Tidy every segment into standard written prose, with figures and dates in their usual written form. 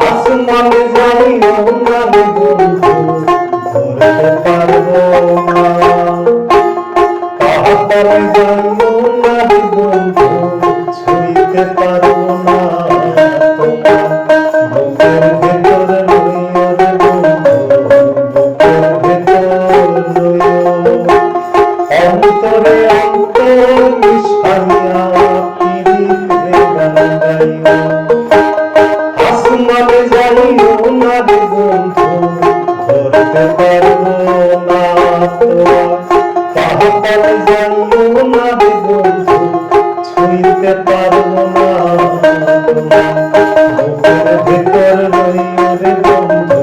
আসমানে যাইও না রে বন্ধু, ধরতে পারবো না। পাহাড়ে যাইও না রে বন্ধু, ছুঁইতে পারবো না। তোমার বুকের ভেতর লইও রে বন্ধু, বুকের ভেতর লইও। অন্তরে অন্তর মিশাইয়া পিরিতে গান গাইও। আসমানে যাইও না রে বন্ধু, ধরতে পারবো না। তোমার পাহাড়ে যাইও না রে বন্ধু, ছুঁইতে পারবো না। তোমার বুকের ভেতর লইও রে বন্ধু,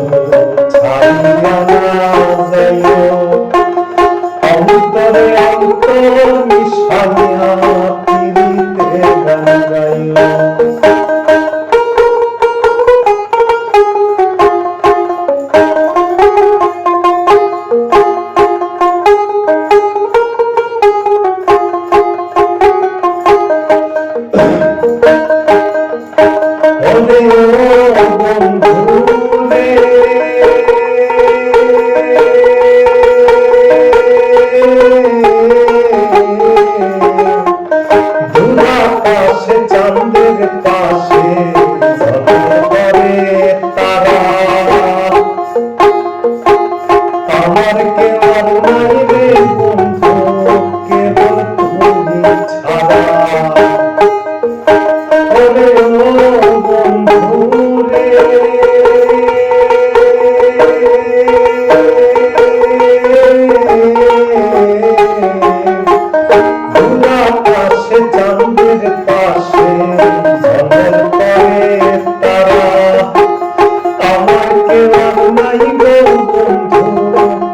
ছাড়িয়া না যাইও। অন্তরে অন্তর মিশাইয়া পিরিতে গান গাইও। ওরে ও বন্ধু রে, দূর আকাশে চাঁদের পাশে ঝলমল করে তারা। আমার কেউ আর নাই রে বন্ধু, কেবল তুমি ছাড়া। ওরে ও বন্ধু রে, দূর আকাশে চাঁদের পাশে ঝলমল করে তারা। আমার কেউ আর নাই গো বন্ধু,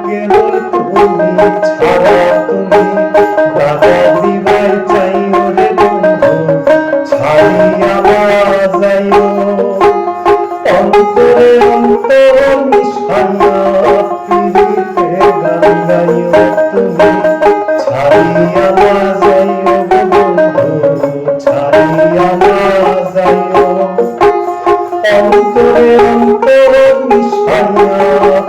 কেবল তুমি ছাড়া। তুমি দাদা দিবাই চাইও রে বন্ধু, ছাড়িয়া না যাইও। অন্তরে অন্তর মিশাইয়া পিরিতে গান গাইও। তুমি ছাড়িয়া না যাইও গো বন্ধু, ছাড়িয়া না যাইও। অন্তরে অন্তর মিশাইয়া